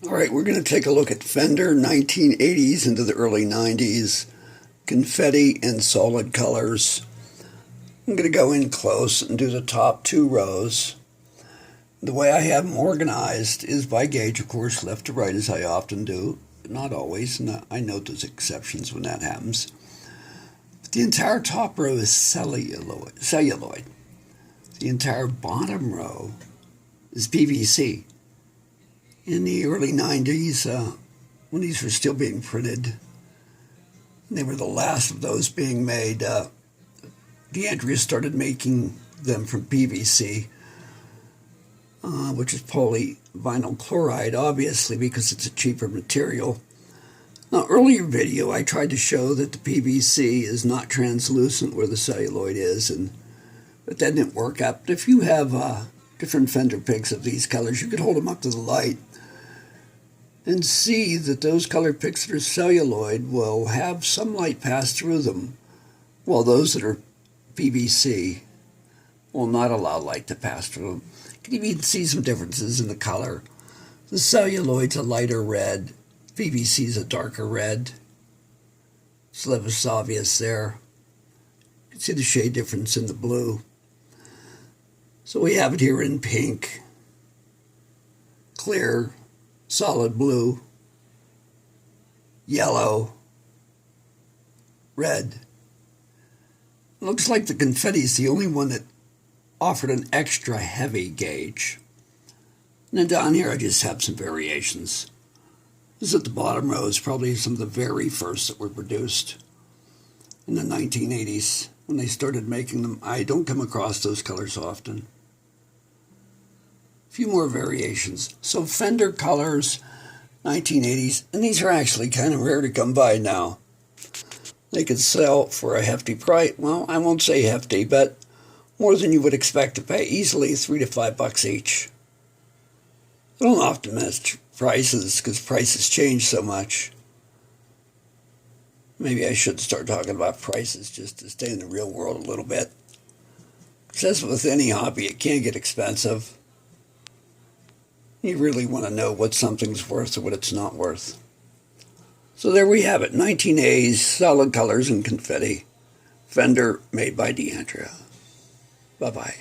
All right, we're going to take a look at Fender 1980s into the early 90s, confetti and solid colors. I'm going to go in close and do the top two rows. The way I have them organized is by gauge, of course, left to right, as I often do. But not always, and I note there's exceptions when that happens. But the entire top row is celluloid. The entire bottom row is PVC. In the early 90s, when these were still being printed, they were the last of those being made. DeAndrea started making them from PVC, which is polyvinyl chloride, obviously, because it's a cheaper material. Now, earlier video, I tried to show that the PVC is not translucent where the celluloid is, but that didn't work out. But if you have different Fender picks of these colors, you could hold them up to the light and see that those color picks that are celluloid will have some light pass through them, while those that are PVC will not allow light to pass through them. You can even see some differences in the color. The celluloid's a lighter red, PVC's a darker red. It's less obvious there. You can see the shade difference in the blue. So we have it here in pink, clear, solid blue, yellow, red. It looks like the confetti is the only one that offered an extra heavy gauge. And then down here I just have some variations. This at the bottom row is probably some of the very first that were produced in the 1980s when they started making them. I don't come across those colors often. A few more variations. So Fender colors, 1980s, and these are actually kind of rare to come by now. They could sell for a hefty price. Well, I won't say hefty, but more than you would expect to pay. Easily $3 to $5 each. I don't often mention prices because prices change so much. Maybe I should start talking about prices just to stay in the real world a little bit. Because as with any hobby, it can get expensive. You really want to know what something's worth or what it's not worth. So there we have it, 1980s, solid colors and confetti. Fender, made by DeAndrea. Bye-bye.